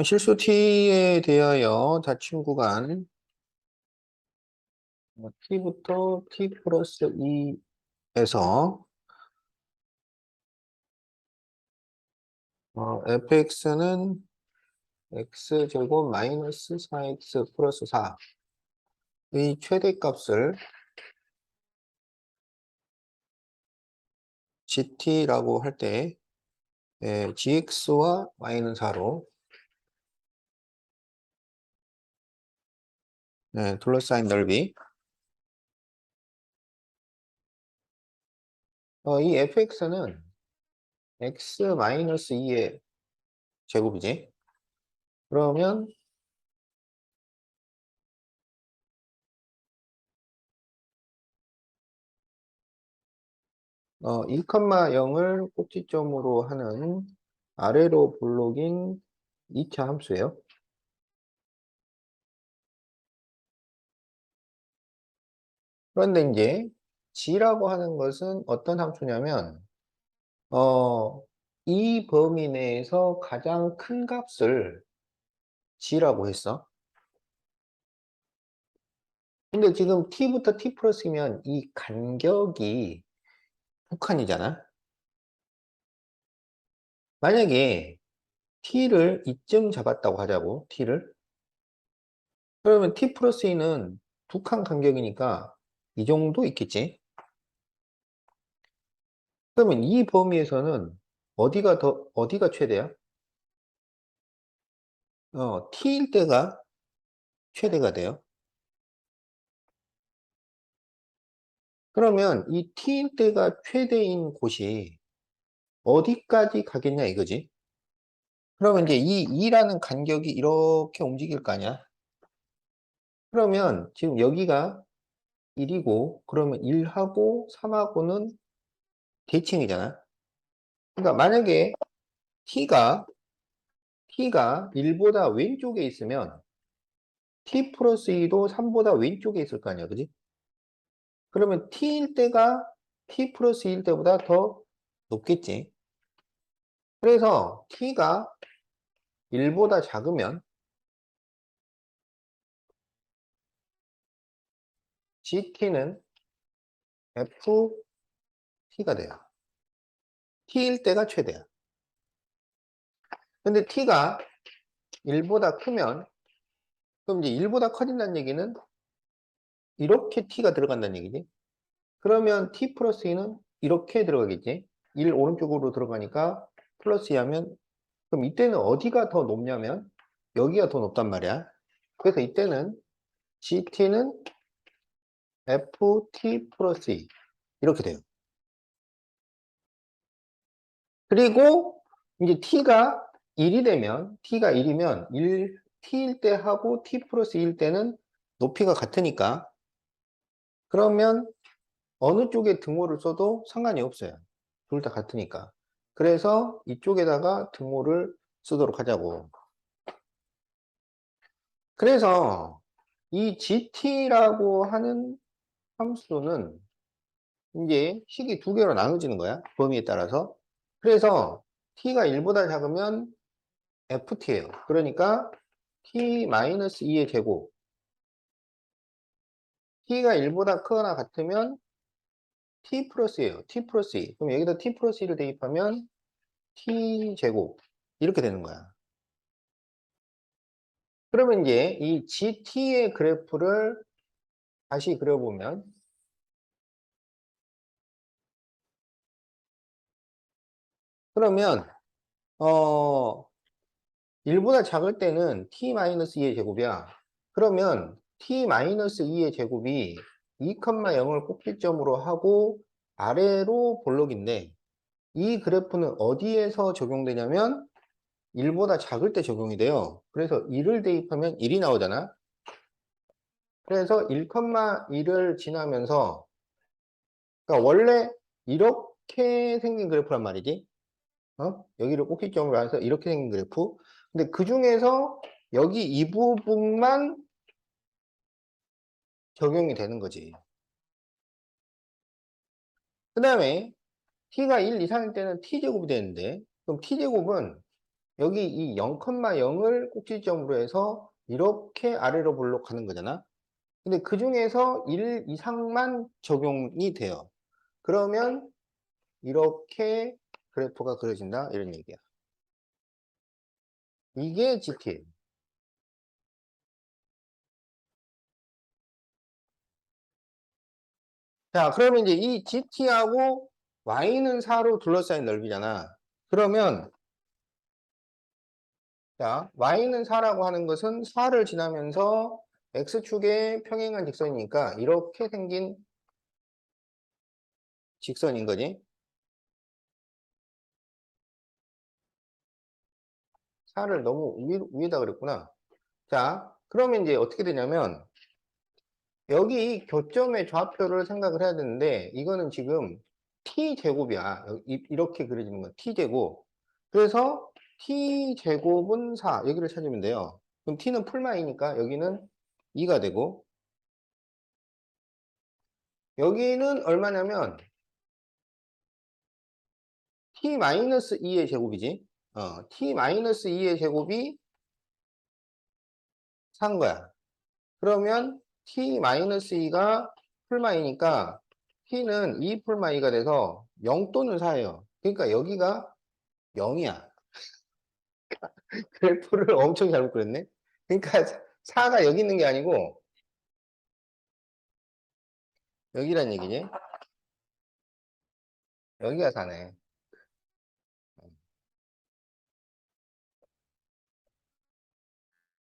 실수 t에 대하여 닫힌 구간 t부터 t 플러스 2에서 fx는 x제곱 마이너스 4x 플러스 4의 최대값을 gt라고 할 때 gx와 y는 4로 둘러싸인 넓이 이 fx는 x 마이너스 2의 제곱이지. 그러면 2,0을 꼭지점으로 하는 아래로 볼록인 2차 함수예요. 그런데 이제 g라고 하는 것은 어떤 함수냐면 이 범위 내에서 가장 큰 값을 g라고 했어. 근데 지금 t부터 t 플러스면 이 간격이 북한이잖아. 만약에 t를 이쯤 잡았다고 하자고, t를. 그러면 t 플러스 2는 두 칸 간격이니까 이 정도 있겠지. 그러면 이 범위에서는 어디가 최대야? t일 때가 최대가 돼요. 그러면 이 t일 때가 최대인 곳이 어디까지 가겠냐 이거지. 그러면 이제 이 2라는 간격이 이렇게 움직일 거 아니야. 그러면 지금 여기가 1이고 그러면 1하고 3하고는 대칭이잖아. 그러니까 만약에 t가 1보다 왼쪽에 있으면 t 플러스 2도 3보다 왼쪽에 있을 거 아니야. 그지? 그러면 t일 때가 t 플러스 2일 때보다 더 높겠지. 그래서 t가 1보다 작으면 gt는 ft가 돼요. t일 때가 최대야. 근데 t가 1보다 크면 그럼 이제 1보다 커진다는 얘기는 이렇게 t가 들어간다는 얘기지. 그러면 t 플러스 2는 이렇게 들어가겠지. 1 오른쪽으로 들어가니까 플러스 2 하면 그럼 이때는 어디가 더 높냐면 여기가 더 높단 말이야. 그래서 이때는 gt는 ft 플러스 2 이렇게 돼요. 그리고 이제 t가 1이 되면 t가 1이면 1t일 때 하고 t 플러스 2일 때는 높이가 같으니까 그러면 어느 쪽에 등호를 써도 상관이 없어요. 둘 다 같으니까. 그래서 이쪽에다가 등호를 쓰도록 하자고. 그래서 이 gt라고 하는 함수는 이제 식이 두 개로 나눠지는 거야. 범위에 따라서. 그래서 t가 1보다 작으면 ft예요. 그러니까 t-2의 제곱. t가 1보다 크거나 같으면 t 플러스예요. t 플러스 2. 그럼 여기다 t 플러스 2를 대입하면 t 제곱. 이렇게 되는 거야. 그러면 이제 이 GT의 그래프를 다시 그려보면 그러면 1보다 작을 때는 t-2의 제곱이야. 그러면 t-2의 제곱이 2,0을 꼭지점으로 하고 아래로 볼록인데 이 그래프는 어디에서 적용되냐면 1보다 작을 때 적용이 돼요. 그래서 1을 대입하면 1이 나오잖아. 그래서 1,1을 지나면서 그러니까 원래 이렇게 생긴 그래프란 말이지. 여기를 꼭지점으로 해서 이렇게 생긴 그래프. 근데 그 중에서 여기 이 부분만 적용이 되는 거지. 그 다음에 t가 1 이상일 때는 t제곱이 되는데 그럼 t제곱은 여기 이 0,0을 꼭지점으로 해서 이렇게 아래로 볼록하는 거잖아. 근데 그 중에서 1 이상만 적용이 돼요. 그러면 이렇게 그래프가 그려진다. 이런 얘기야. 이게 GT예요. 자, 그러면 이제 이 GT하고 Y는 4로 둘러싸인 넓이잖아. 그러면, 자, Y는 4라고 하는 것은 4를 지나면서 X축에 평행한 직선이니까 이렇게 생긴 직선인 거지. 4를 너무 위에다 그랬구나. 자, 그러면 이제 어떻게 되냐면, 여기 교점의 좌표를 생각을 해야 되는데, 이거는 지금 t제곱이야. 이렇게 그려지는 건 t제곱. 그래서 t제곱은 4. 여기를 찾으면 돼요. 그럼 t는 풀마이니까 여기는 2가 되고, 여기는 얼마냐면 t-2의 제곱이지. t-2의 제곱이 4인 거야. 그러면 t-2가 풀마이니까 t는 2 풀마이가 돼서 0 또는 4예요. 그러니까 여기가 0이야. 그래프를 엄청 잘못 그렸네. 그러니까 4가 여기 있는 게 아니고 여기란 얘기지. 여기가 4네.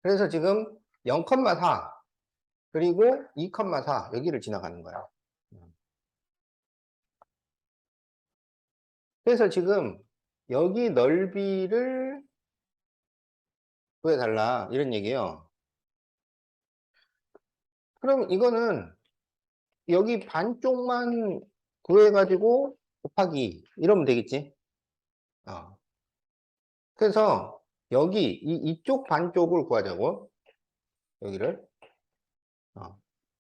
그래서 지금 0,4 그리고 2,4 여기를 지나가는 거야. 그래서 지금 여기 넓이를 구해달라 이런 얘기예요. 그럼 이거는 여기 반쪽만 구해가지고 곱하기 이러면 되겠지. 어. 그래서 여기 이쪽 반쪽을 구하자고 여기를.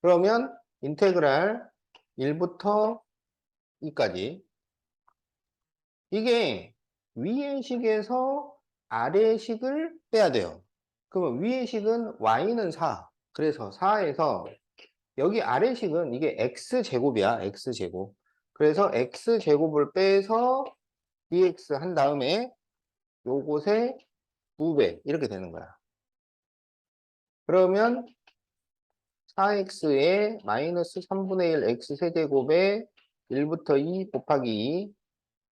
그러면 인테그랄 1부터 2까지 이게 위의 식에서 아래의 식을 빼야 돼요. 그러면 위의 식은 y는 4. 그래서 4에서 여기 아래 식은 이게 x제곱이야. x제곱. 그래서 x제곱을 빼서 dx 한 다음에 요것의 2배 이렇게 되는 거야. 그러면 4x에 마이너스 3분의 1 x 세제곱에 1부터 2 곱하기 2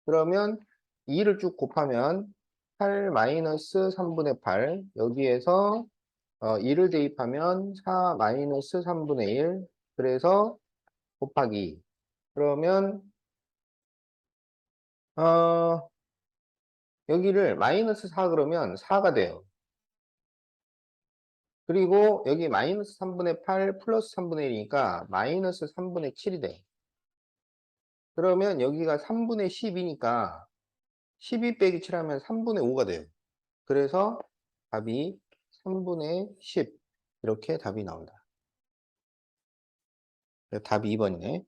그러면 2를 쭉 곱하면 8 마이너스 3분의 8 여기에서 2를 대입하면 4 마이너스 3분의 1 그래서 곱하기 2 그러면 어, 여기를 마이너스 4 그러면 4가 돼요. 그리고 여기 마이너스 3분의 8 플러스 3분의 1이니까 마이너스 3분의 7이 돼. 그러면 여기가 3분의 10이니까 12 빼기 7하면 3분의 5가 돼요. 그래서 답이 3분의 10 이렇게 답이 나온다. 답이 2번이네.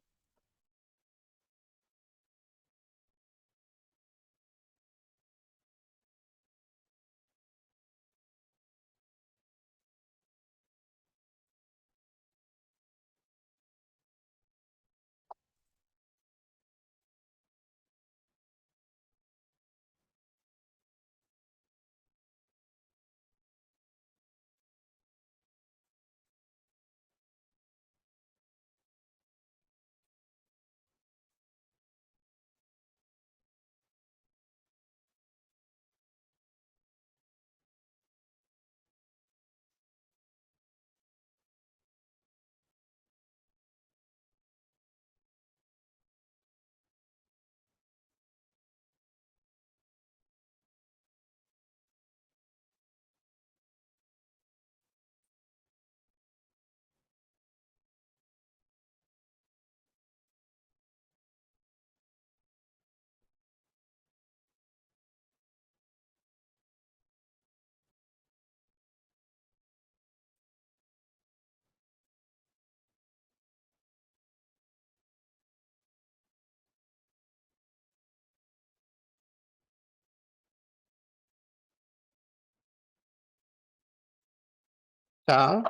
자,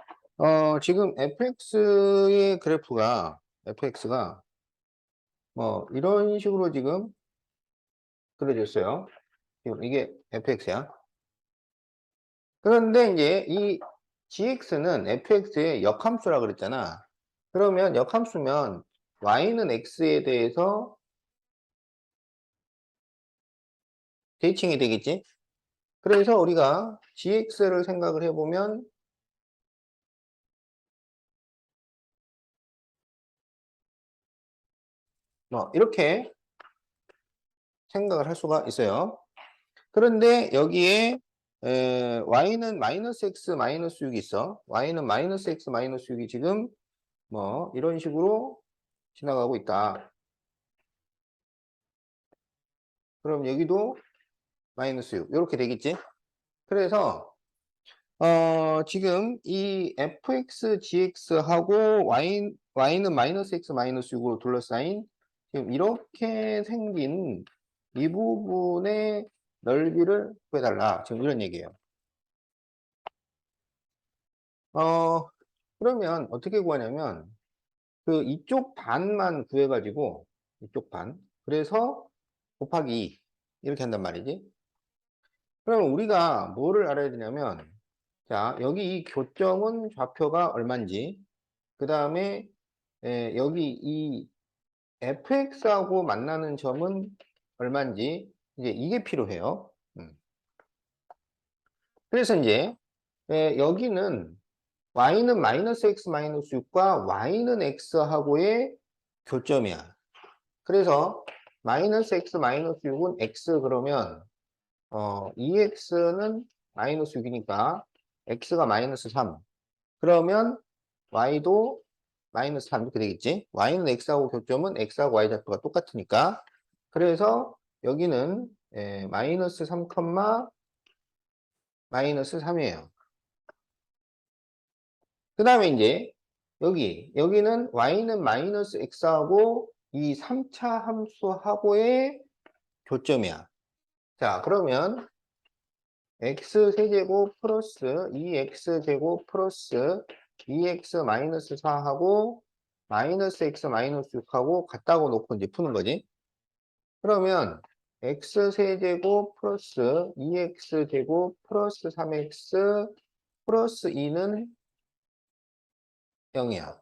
지금 fx의 그래프가, fx가 뭐 이런 식으로 지금 그려져 있어요. 지금 이게 fx야. 그런데 이제 이 gx는 fx의 역함수라 그랬잖아. 그러면 역함수면 y는 x에 대해서 대칭이 되겠지? 그래서 우리가 gx를 생각을 해보면 뭐 이렇게 생각을 할 수가 있어요. 그런데 여기에 y는 마이너스 x 마이너스 6이 있어. y는 마이너스 x 마이너스 6이 지금 뭐 이런 식으로 지나가고 있다. 그럼 여기도 마이너스 6 이렇게 되겠지? 그래서 지금 이 fx, gx하고 y는 마이너스 x 마이너스 6으로 둘러싸인 지금 이렇게 생긴 이 부분의 넓이를 구해달라. 지금 이런 얘기예요. 어, 그러면 어떻게 구하냐면 그 이쪽 반만 구해가지고 이쪽 반. 그래서 곱하기 2 이렇게 한단 말이지. 그럼 우리가 뭐를 알아야 되냐면 자, 여기 이 교점은 좌표가 얼마인지 그 다음에 여기 이 fx하고 만나는 점은 얼마인지 이제 이게 필요해요. 그래서 이제 여기는 y는 마이너스 x 마이너스 6과 y는 x하고의 교점이야. 그래서 마이너스 x 마이너스 6은 x 그러면 2x는 마이너스 6이니까 x가 마이너스 3. 그러면 y도 마이너스 3 이렇게 되겠지. y는 x하고 교점은 x하고 y 좌표가 똑같으니까. 그래서 여기는 마이너스 3, 마이너스 3이에요. 그 다음에 이제 여기는 y는 마이너스 x하고 이 3차 함수하고의 교점이야. 자, 그러면 x세제곱 플러스 2x제곱 플러스 2x 마이너스 4하고 마이너스 x 마이너스 6하고 같다고 놓고 이제 푸는 거지. 그러면 x세제곱 플러스 2x제곱 플러스 3x 플러스 2는 0이야.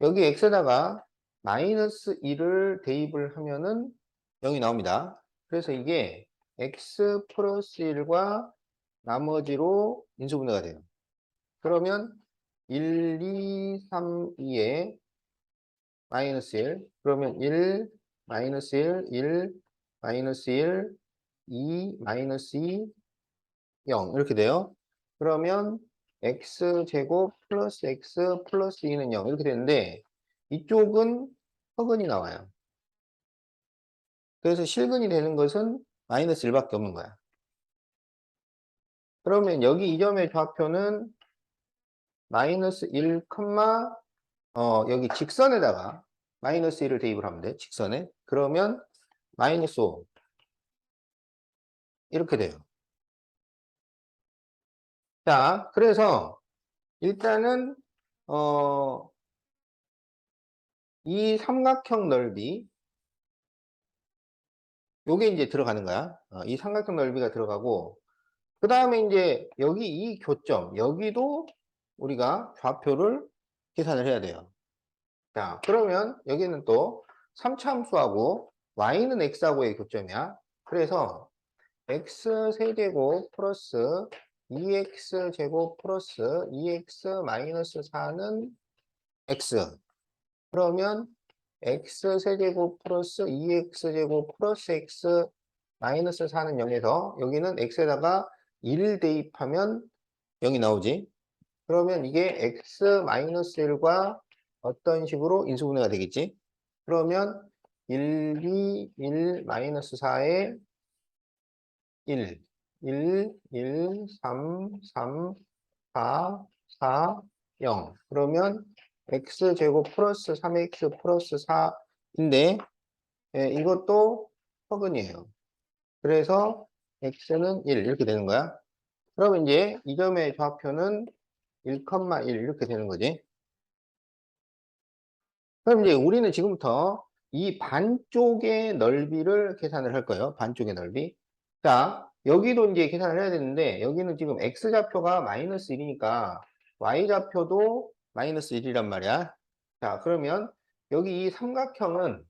여기 x에다가 마이너스 2를 대입을 하면은 0이 나옵니다. 그래서 이게 x 플러스 1과 나머지로 인수분해가 돼요. 그러면 1, 2, 3, 2에 마이너스 1, 그러면 1, 마이너스 1, 1, 마이너스 1, 2, 마이너스 2, 0 이렇게 돼요. 그러면 x제곱 플러스 x 플러스 2는 0 이렇게 되는데 이쪽은 허근이 나와요. 그래서 실근이 되는 것은 마이너스 1밖에 없는 거야. 그러면 여기 이 점의 좌표는 마이너스 1, 여기 직선에다가 마이너스 1을 대입을 하면 돼. 직선에. 그러면 마이너스 5 이렇게 돼요. 자, 그래서 일단은 이 삼각형 넓이 요게 이제 들어가는 거야. 이 삼각형 넓이가 들어가고 그 다음에 이제 여기 이 교점 여기도 우리가 좌표를 계산을 해야 돼요. 자, 그러면 여기는 또 3차 함수하고 y는 x하고의 교점이야. 그래서 x 세제곱 플러스 2x 제곱 플러스 2x 마이너스 4는 x. 그러면 x 세제곱 플러스 2x 제곱 플러스 x 마이너스 4는 0에서 여기는 x에다가 1 대입하면 0이 나오지. 그러면 이게 x 마이너스 1과 어떤 식으로 인수분해가 되겠지? 그러면 1, 2, 1, 마이너스 4에 1, 1, 1, 3, 3, 4, 4, 0. 그러면 x제곱 플러스 3x 플러스 4인데 이것도 허근이에요. 그래서 x는 1 이렇게 되는 거야. 그러면 이제 이 점의 좌표는 1,1 이렇게 되는 거지. 그럼 이제 우리는 지금부터 이 반쪽의 넓이를 계산을 할 거예요. 반쪽의 넓이. 자, 여기도 이제 계산을 해야 되는데, 여기는 지금 X좌표가 마이너스 1이니까, Y좌표도 마이너스 1이란 말이야. 자, 그러면 여기 이 삼각형은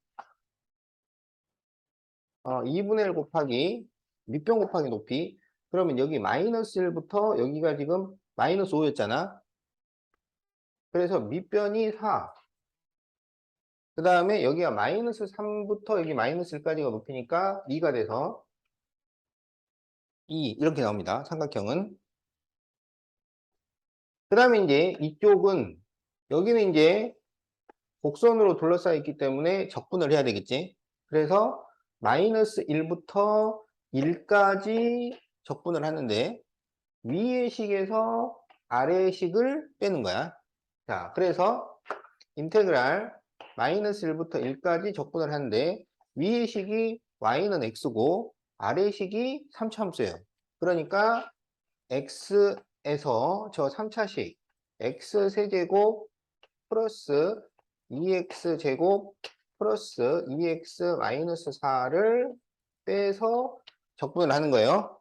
2분의 1 곱하기 밑변 곱하기 높이. 그러면 여기 마이너스 1부터 여기가 지금 마이너스 5였잖아. 그래서 밑변이 4. 그 다음에 여기가 마이너스 3부터 여기 마이너스 1까지가 높이니까 2가 돼서 2 이렇게 나옵니다. 삼각형은. 그 다음에 이제 이쪽은 여기는 이제 곡선으로 둘러싸여 있기 때문에 적분을 해야 되겠지. 그래서 마이너스 1부터 1까지 적분을 하는데 위의 식에서 아래의 식을 빼는 거야. 자, 그래서 인테그랄 마이너스 1부터 1까지 적분을 하는데 위의 식이 y는 x고 아래의 식이 3차함수예요. 그러니까 x에서 저 3차식 x 세제곱 플러스 2x제곱 플러스 2x 마이너스 4를 빼서 적분을 하는 거예요.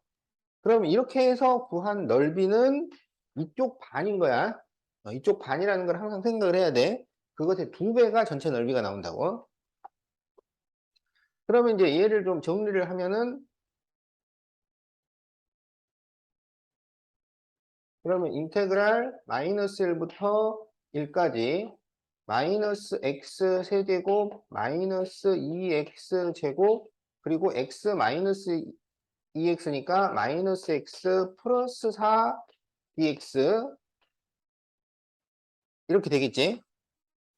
그럼 이렇게 해서 구한 넓이는 이쪽 반인 거야. 이쪽 반이라는 걸 항상 생각을 해야 돼. 그것의 2배가 전체 넓이가 나온다고. 그러면 이제 얘를 좀 정리를 하면은, 그러면 인테그랄 마이너스 1부터 1까지 마이너스 x 세제곱 마이너스 2x 제곱 그리고 x 마이너스 2x니까 마이너스 x 플러스 4 dx 이렇게 되겠지.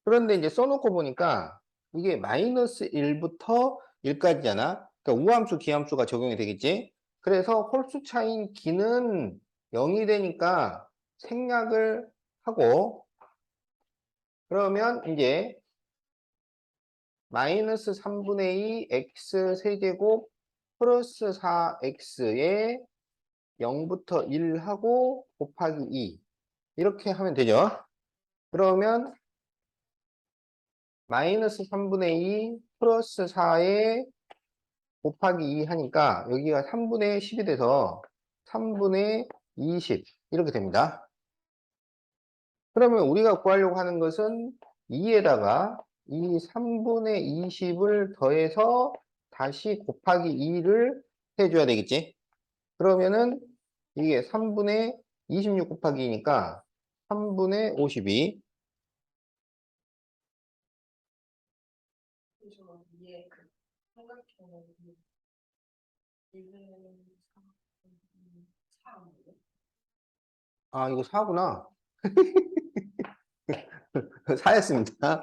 그런데 이제 써놓고 보니까 이게 마이너스 1부터 1까지잖아. 그러니까 우함수, 기함수가 적용이 되겠지. 그래서 홀수 차인 기는 0이 되니까 생략을 하고 그러면 이제 마이너스 3분의 2 x 세제곱 플러스 4x에 0부터 1하고 곱하기 2 이렇게 하면 되죠. 그러면 마이너스 3분의 2 플러스 4에 곱하기 2 하니까 여기가 3분의 10이 돼서 3분의 20 이렇게 됩니다. 그러면 우리가 구하려고 하는 것은 2에다가 이 3분의 20을 더해서 다시 곱하기 2를 해줘야 되겠지. 그러면은 이게 3분의 26 곱하기 2니까 3분의 52. 아, 이거 4구나. 4였습니다.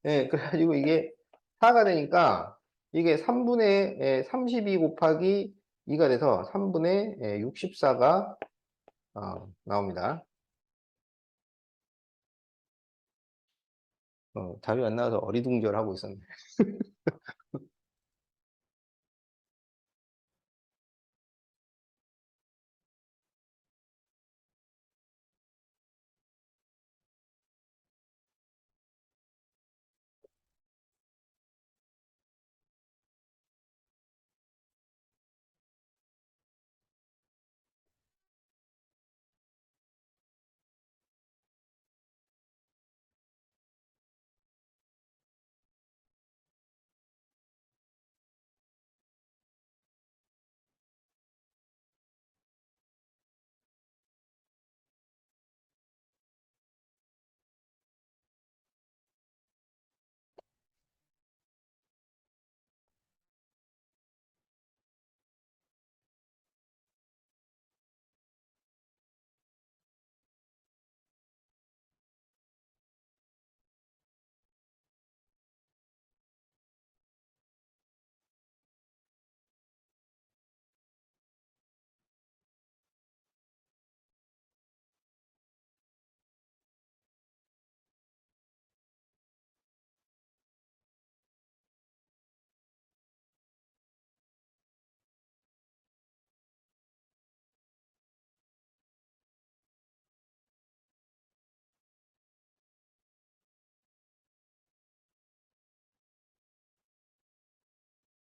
예, 그래가지고 이게 4가 되니까 이게 3분의 32 곱하기 2가 돼서 3분의 64가 나옵니다. 답이 안 나와서 어리둥절하고 있었네.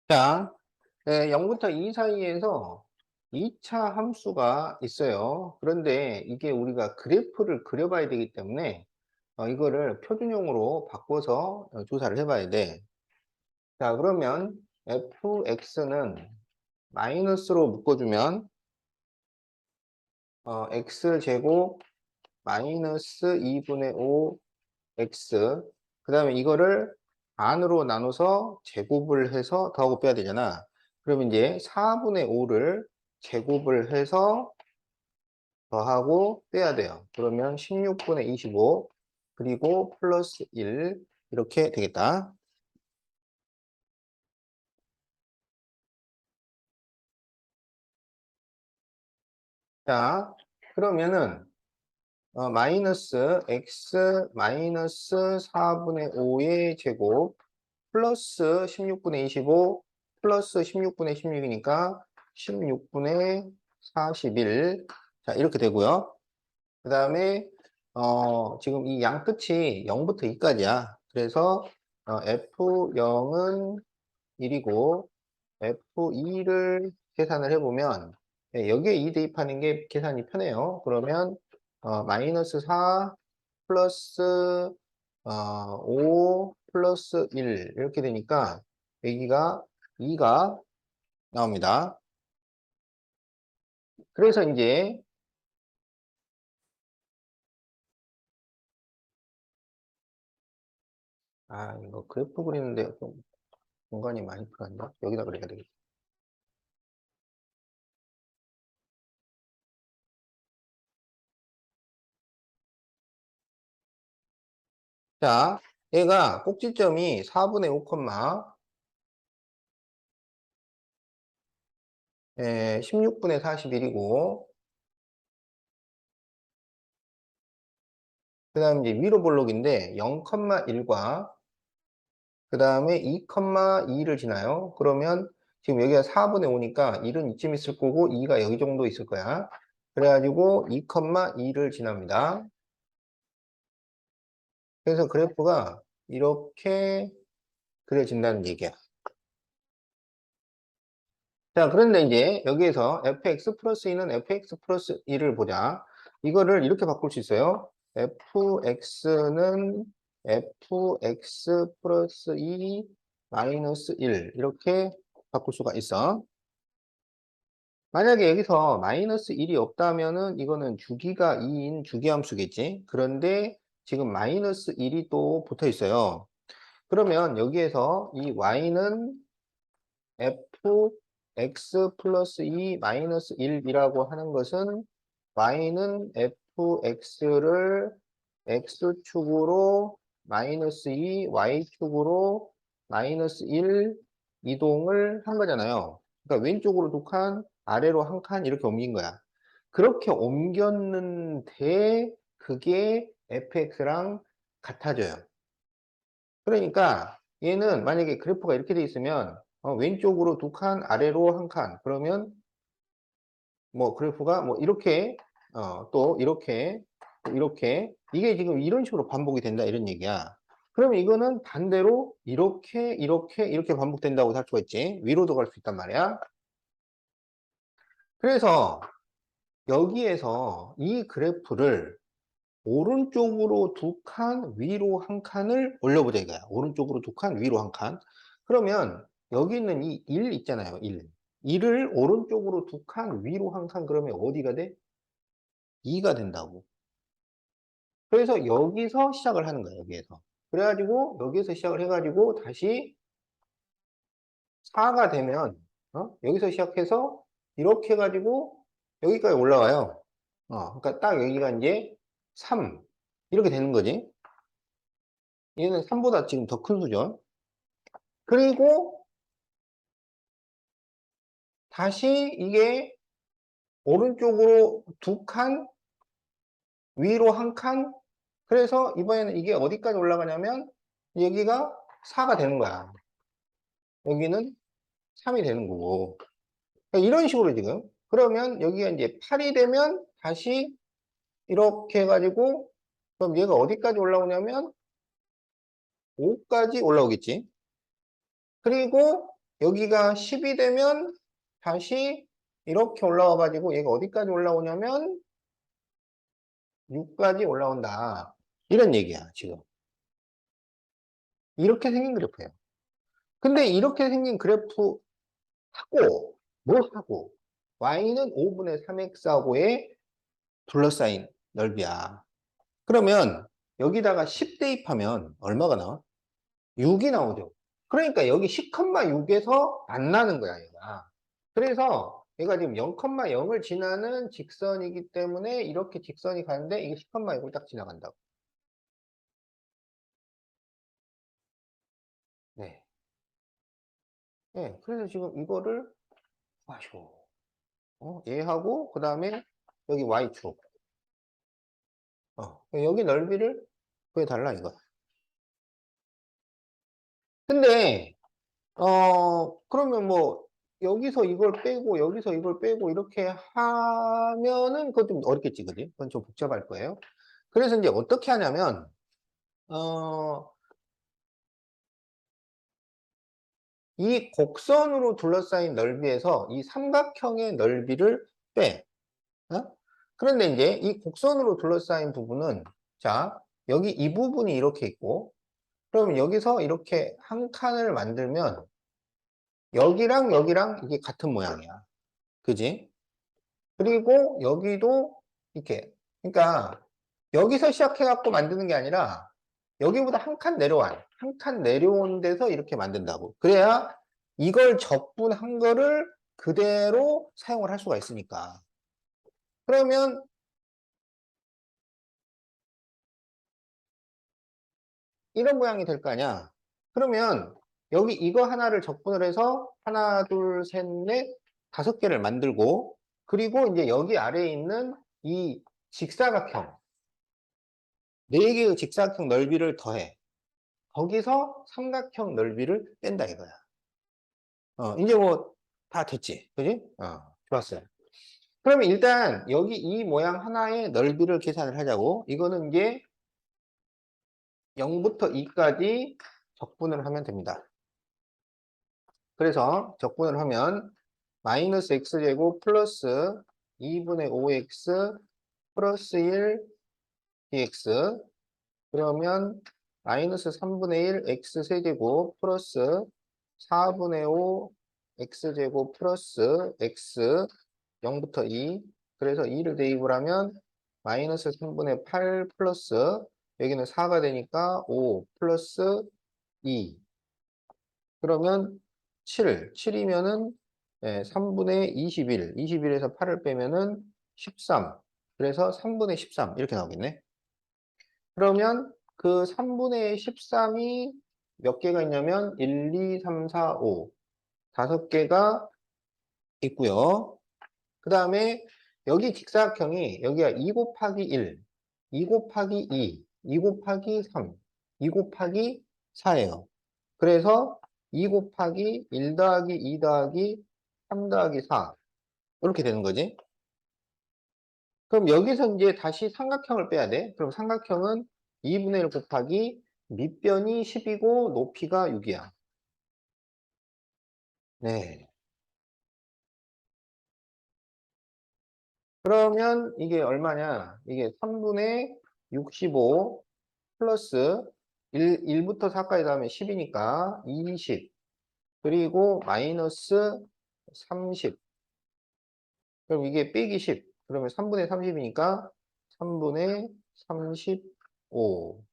자, 0부터 2 사이에서 2차 함수가 있어요. 그런데 이게 우리가 그래프를 그려봐야 되기 때문에 이거를 표준형으로 바꿔서 조사를 해봐야 돼. 자, 그러면 fx는 마이너스로 묶어주면 x제곱 마이너스 2분의 5 x, 그 다음에 이거를 반으로 나눠서 제곱을 해서 더하고 빼야 되잖아. 그러면 이제 4분의 5를 제곱을 해서 더하고 빼야 돼요. 그러면 16분의 25 그리고 플러스 1 이렇게 되겠다. 자, 그러면은 마이너스 x 마이너스 4분의 5의 제곱 플러스 16분의 25 플러스 16분의 16이니까 16분의 41. 자, 이렇게 되고요. 그 다음에 지금 이 양 끝이 0부터 2까지야. 그래서 F0은 1이고 F2를 계산을 해보면 여기에 2 대입하는 게 계산이 편해요. 그러면 마이너스 4 플러스 5 플러스 1 이렇게 되니까 여기가 2가 나옵니다. 그래서 이제 이거 그래프 그리는데 좀 공간이 많이 필요한다. 여기다 그려야 되겠다. 자, 얘가 꼭지점이 4분의 5, 16분의 41이고 그 다음 이제 위로 볼록인데 0,1과 그 다음에 2,2를 지나요. 그러면 지금 여기가 4분의 5니까 1은 이쯤 있을 거고 2가 여기 정도 있을 거야. 그래가지고 2,2를 지납니다. 그래서 그래프가 이렇게 그려진다는 얘기야. 자, 그런데 이제 여기에서 fx 플러스 2는 fx 플러스 1을 보자. 이거를 이렇게 바꿀 수 있어요. fx는 fx 플러스 2 마이너스 1 이렇게 바꿀 수가 있어. 만약에 여기서 마이너스 1이 없다면은 이거는 주기가 2인 주기함수겠지. 그런데 지금 마이너스 1이 또 붙어 있어요. 그러면 여기에서 이 y는 fx 플러스 2 마이너스 1이라고 하는 것은 y는 fx를 x축으로 마이너스 2, y축으로 마이너스 1 이동을 한 거잖아요. 그러니까 왼쪽으로 두 칸, 아래로 한 칸 이렇게 옮긴 거야. 그렇게 옮겼는데 그게 fx랑 같아져요. 그러니까 얘는 만약에 그래프가 이렇게 돼 있으면 왼쪽으로 두 칸, 아래로 한 칸. 그러면 뭐 그래프가 뭐 이렇게 또 이렇게 또 이렇게 이게 지금 이런 식으로 반복이 된다 이런 얘기야. 그러면 이거는 반대로 이렇게 이렇게 이렇게 반복된다고 할 수가 있지. 위로도 갈 수 있단 말이야. 그래서 여기에서 이 그래프를 오른쪽으로 두 칸, 위로 한 칸을 올려보자 이거야. 오른쪽으로 두 칸, 위로 한 칸. 그러면 여기 있는 이 1 있잖아요. 1. 1을 오른쪽으로 두 칸, 위로 한 칸 그러면 어디가 돼? 2가 된다고. 그래서 여기서 시작을 하는 거야. 여기에서. 그래가지고 여기서 시작을 해가지고 다시 4가 되면 여기서 시작해서 이렇게 해가지고 여기까지 올라와요. 그러니까 딱 여기가 이제 3 이렇게 되는 거지. 얘는 3보다 지금 더 큰 수죠. 그리고 다시 이게 오른쪽으로 두 칸, 위로 한 칸. 그래서 이번에는 이게 어디까지 올라가냐면 여기가 4가 되는 거야. 여기는 3이 되는 거고. 그러니까 이런 식으로 지금. 그러면 여기가 이제 8이 되면 다시 이렇게 해가지고 그럼 얘가 어디까지 올라오냐면 5까지 올라오겠지. 그리고 여기가 10이 되면 다시 이렇게 올라와가지고 얘가 어디까지 올라오냐면 6까지 올라온다. 이런 얘기야, 지금. 이렇게 생긴 그래프예요. 근데 이렇게 생긴 그래프 하고, 뭐 하고, y는 5분의 3x하고의 둘러싸인 넓이야. 그러면 여기다가 10 대입하면 얼마가 나와? 6이 나오죠. 그러니까 여기 10,6에서 만나는 거야, 얘가. 그래서 얘가 지금 0,0을 지나는 직선이기 때문에 이렇게 직선이 가는데 이게 10,6을 딱 지나간다고. 네. 네. 그래서 지금 이거를 마시고, 얘하고, 그 다음에 여기 Y축. 여기 넓이를 구해달라, 이거. 근데, 그러면 뭐, 여기서 이걸 빼고, 여기서 이걸 빼고, 이렇게 하면은 그건 좀 어렵겠지, 그지? 그건 좀 복잡할 거예요. 그래서 이제 어떻게 하냐면, 어, 이 곡선으로 둘러싸인 넓이에서 이 삼각형의 넓이를 빼. 어? 그런데 이제 이 곡선으로 둘러싸인 부분은, 자, 여기 이 부분이 이렇게 있고, 그럼 여기서 이렇게 한 칸을 만들면, 여기랑 여기랑 이게 같은 모양이야. 그지? 그리고 여기도 이렇게. 그러니까 여기서 시작해갖고 만드는 게 아니라 여기보다 한 칸 내려와. 한 칸 내려온 데서 이렇게 만든다고. 그래야 이걸 적분한 거를 그대로 사용을 할 수가 있으니까. 그러면 이런 모양이 될 거 아니야. 그러면 여기 이거 하나를 적분을 해서 하나, 둘, 셋, 넷, 5개를 만들고 그리고 이제 여기 아래에 있는 이 직사각형, 4개의 직사각형 넓이를 더해. 거기서 삼각형 넓이를 뺀다 이거야. 이제 뭐 다 됐지. 그지? 좋았어요. 그러면 일단 여기 이 모양 하나의 넓이를 계산을 하자고. 이거는 이제 0부터 2까지 적분을 하면 됩니다. 그래서 적분을 하면 마이너스 x제곱 플러스 2분의 5x 플러스 1 dx 그러면 마이너스 3분의 1 x 세제곱 플러스 4분의 5 x제곱 플러스 x 0부터 2 그래서 2를 대입을 하면 마이너스 3분의 8 플러스 여기는 4가 되니까 5 플러스 2 그러면 7이면은 3분의 21, 21에서 8을 빼면은 13. 그래서 3분의 13 이렇게 나오겠네. 그러면 그 3분의 13이 몇 개가 있냐면 1, 2, 3, 4, 5. 5개가 있고요. 그 다음에 여기 직사각형이 여기가 2 곱하기 1, 2 곱하기 2, 2 곱하기 3, 2 곱하기 4예요. 그래서 2 곱하기 1 더하기 2 더하기 3 더하기 4 이렇게 되는 거지. 그럼 여기서 이제 다시 삼각형을 빼야 돼. 그럼 삼각형은 2분의 1 곱하기 밑변이 10이고 높이가 6이야. 네. 그러면 이게 얼마냐? 이게 3분의 65 플러스 1부터 4까지 더하면 10이니까 20 그리고 마이너스 30 그럼 이게 빼기 10 그러면 3분의 30이니까 3분의 35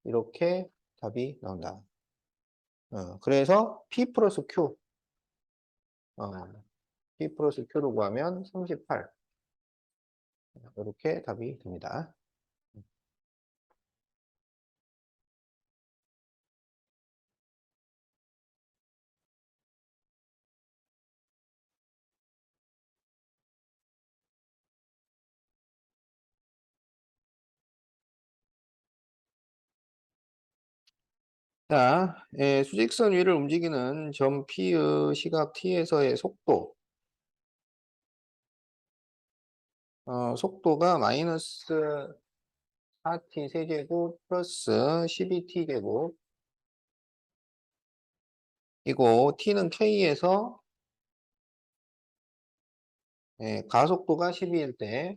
이렇게 답이 나온다. 그래서 P 플러스 Q 어, P 플러스 Q로 구하면 38 이렇게 답이 됩니다. 자, 수직선 위를 움직이는 점 P의 시각 T에서의 속도. 속도가 마이너스 4t 세제곱 플러스 12t 제곱 이거 t는 k에서 가속도가 12일 때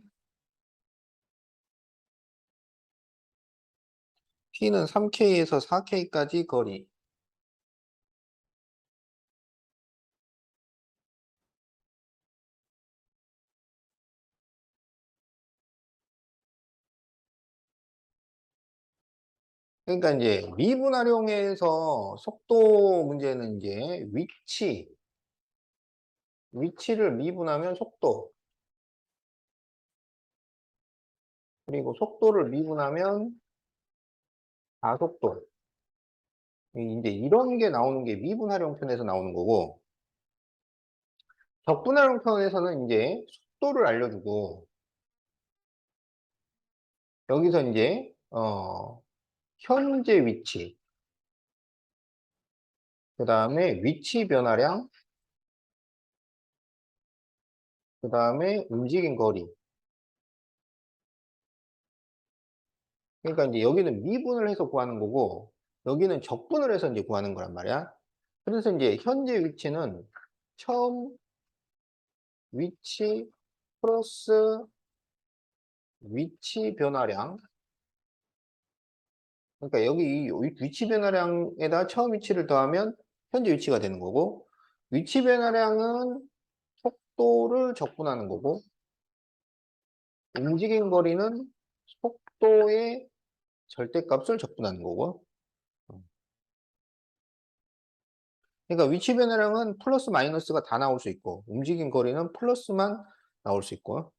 t는 3k에서 4k까지 거리. 그러니까 이제 미분화룡에서 속도 문제는 이제 위치를 미분하면 속도, 그리고 속도를 미분하면 가속도. 이제 이런 게 나오는 게 미분화룡 편에서 나오는 거고, 적분화룡 편에서는 이제 속도를 알려주고, 여기서 이제 현재 위치, 그 다음에 위치 변화량, 그 다음에 움직인 거리. 그러니까 이제 여기는 미분을 해서 구하는 거고, 여기는 적분을 해서 이제 구하는 거란 말이야. 그래서 이제 현재 위치는 처음 위치 플러스 위치 변화량. 그러니까 여기 이 위치 변화량에다 처음 위치를 더하면 현재 위치가 되는 거고, 위치 변화량은 속도를 적분하는 거고, 움직인 거리는 속도의 절대값을 적분하는 거고. 그러니까 위치 변화량은 플러스 마이너스가 다 나올 수 있고, 움직인 거리는 플러스만 나올 수 있고.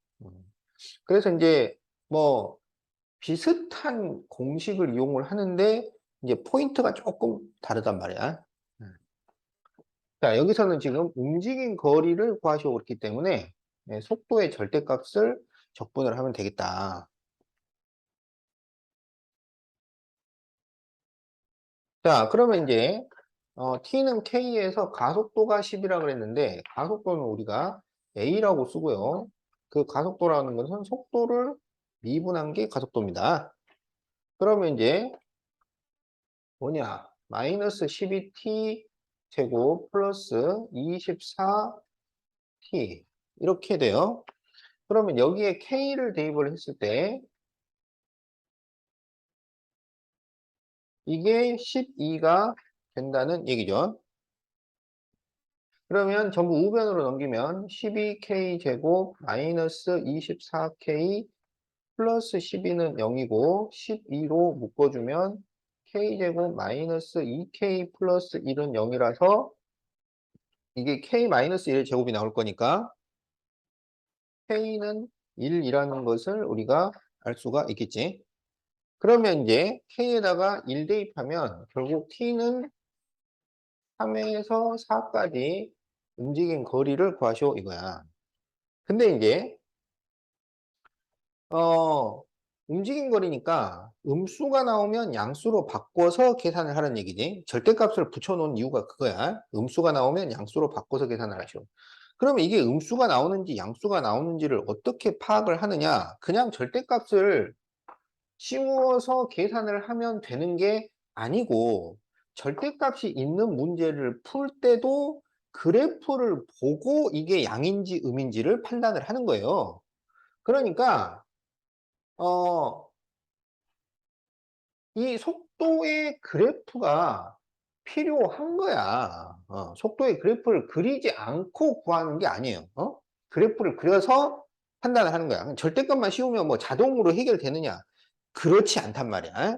그래서 이제 뭐 비슷한 공식을 이용을 하는데 이제 포인트가 조금 다르단 말이야. 자, 여기서는 지금 움직인 거리를 구하시오 그렇기 때문에 속도의 절대값을 적분을 하면 되겠다. 자, 그러면 이제 t는 k에서 가속도가 10이라 그랬는데 가속도는 우리가 a라고 쓰고요. 그 가속도라는 것은 속도를 미분한 게 가속도입니다. 그러면 이제 뭐냐? 마이너스 12t 제곱 플러스 24t 이렇게 돼요. 그러면 여기에 k를 대입을 했을 때 이게 12가 된다는 얘기죠. 그러면 전부 우변으로 넘기면 12k 제곱 마이너스 24k 플러스 12는 0이고 12로 묶어주면 k제곱 마이너스 2k 플러스 1은 0이라서 이게 k 마이너스 1의 제곱이 나올 거니까 k는 1이라는 것을 우리가 알 수가 있겠지. 그러면 이제 k에다가 1 대입하면 결국 t는 3에서 4까지 움직인 거리를 구하시오 이거야. 근데 이제 어 움직인 거리니까 음수가 나오면 양수로 바꿔서 계산을 하는 얘기지. 절대값을 붙여놓은 이유가 그거야. 음수가 나오면 양수로 바꿔서 계산을 하시오. 그러면 이게 음수가 나오는지 양수가 나오는지를 어떻게 파악을 하느냐? 그냥 절대값을 씌워서 계산을 하면 되는 게 아니고 절대값이 있는 문제를 풀 때도 그래프를 보고 이게 양인지 음인지를 판단을 하는 거예요. 그러니까 어, 이 속도의 그래프가 필요한 거야. 속도의 그래프를 그리지 않고 구하는 게 아니에요. 그래프를 그려서 판단을 하는 거야. 절대값만 씌우면 뭐 자동으로 해결되느냐? 그렇지 않단 말이야.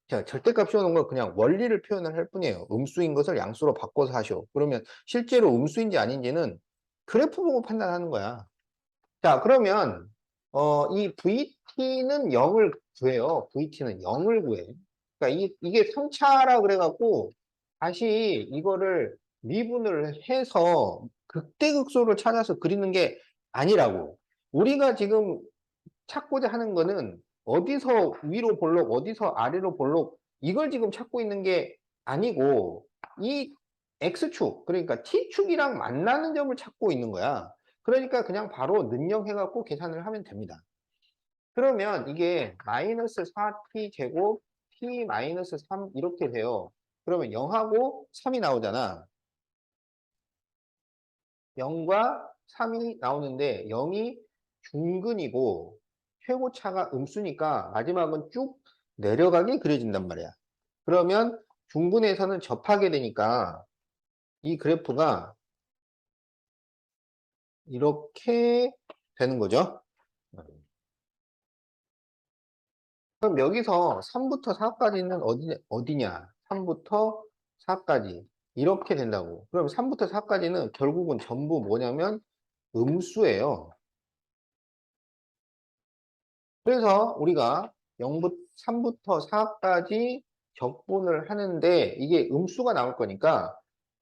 자, 절대값 씌워놓은 걸 그냥 원리를 표현을 할 뿐이에요. 음수인 것을 양수로 바꿔서 하시오. 그러면 실제로 음수인지 아닌지는 그래프 보고 판단하는 거야. 자, 그러면 이 VT는 0을 구해요. VT는 0을 구해. 그러니까 이게 3차라 그래갖고 다시 이거를 미분을 해서 극대극소를 찾아서 그리는 게 아니라고. 우리가 지금 찾고자 하는 거는 어디서 위로 볼록, 어디서 아래로 볼록 이걸 지금 찾고 있는 게 아니고 이 X축, 그러니까 T축이랑 만나는 점을 찾고 있는 거야. 그러니까 그냥 바로 능력해갖고 계산을 하면 됩니다. 그러면 이게 마이너스 4t 제곱 t 마이너스 3 이렇게 돼요. 그러면 0하고 3이 나오잖아. 0과 3이 나오는데 0이 중근이고 최고차가 음수니까 마지막은 쭉 내려가게 그려진단 말이야. 그러면 중근에서는 접하게 되니까 이 그래프가 이렇게 되는 거죠. 그럼 여기서 3부터 4까지는 어디냐? 3부터 4까지. 이렇게 된다고. 그럼 3부터 4까지는 결국은 전부 뭐냐면 음수예요. 그래서 우리가 3부터 4까지 적분을 하는데 이게 음수가 나올 거니까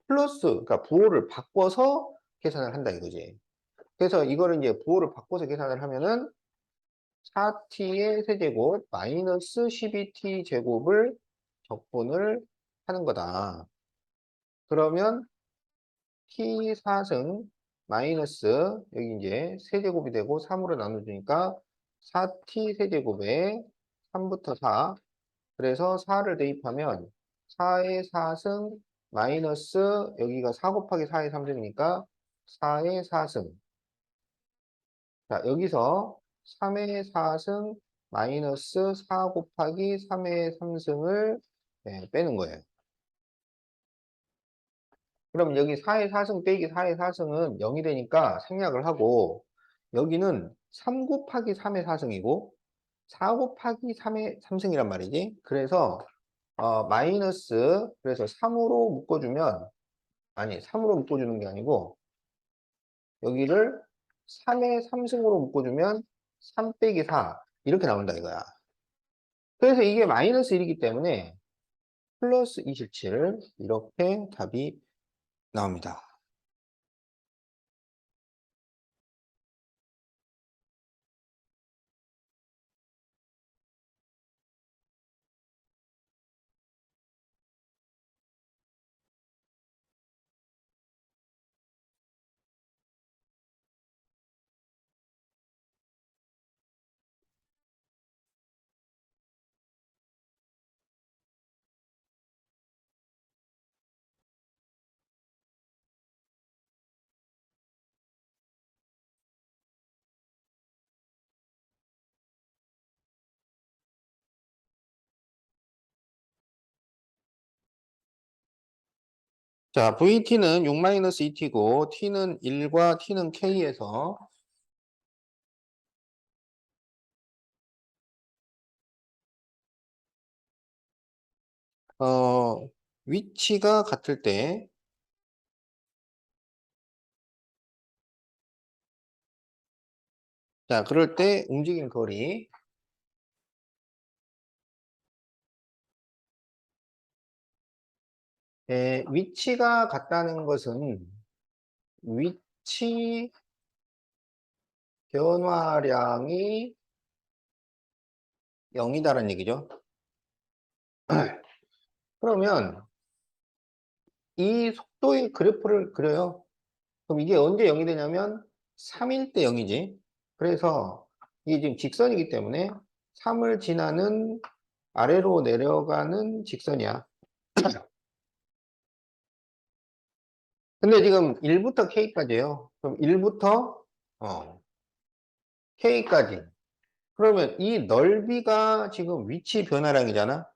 플러스, 그러니까 부호를 바꿔서 계산을 한다 이거지. 그래서 이거를 이제 부호를 바꿔서 계산을 하면은 4t의 세제곱 마이너스 12t 제곱을 적분을 하는 거다. 그러면 t 4승 마이너스 여기 이제 세제곱이 되고 3으로 나눠주니까 4t 세제곱에 3부터 4 그래서 4를 대입하면 4의 4승 마이너스 여기가 4 곱하기 4의 3승이니까 4의 4승 자 여기서 3의 4승 마이너스 4 곱하기 3의 3승을 빼는 거예요. 그럼 여기 4의 4승 빼기 4의 4승은 0이 되니까 생략을 하고 여기는 3 곱하기 3의 4승이고 4 곱하기 3의 3승이란 말이지. 그래서 마이너스 그래서 3으로 묶어주면 아니 3으로 묶어주는 게 아니고 여기를 3의 3승으로 묶어주면 3 빼기 4 이렇게 나온다 이거야. 그래서 이게 마이너스 1이기 때문에 플러스 27 이렇게 답이 나옵니다. 자, VT는 6-2t고 t는 1과 t는 k에서 위치가 같을 때 자, 그럴 때 움직임 거리 위치가 같다는 것은 위치 변화량이 0이다라는 얘기죠. 그러면 이 속도의 그래프를 그려요. 그럼 이게 언제 0이 되냐면 3일 때 0이지. 그래서 이게 지금 직선이기 때문에 3을 지나는 아래로 내려가는 직선이야. 근데 지금 1부터 K까지예요. 그럼 1부터 K까지. 그러면 이 넓이가 지금 위치 변화량이잖아.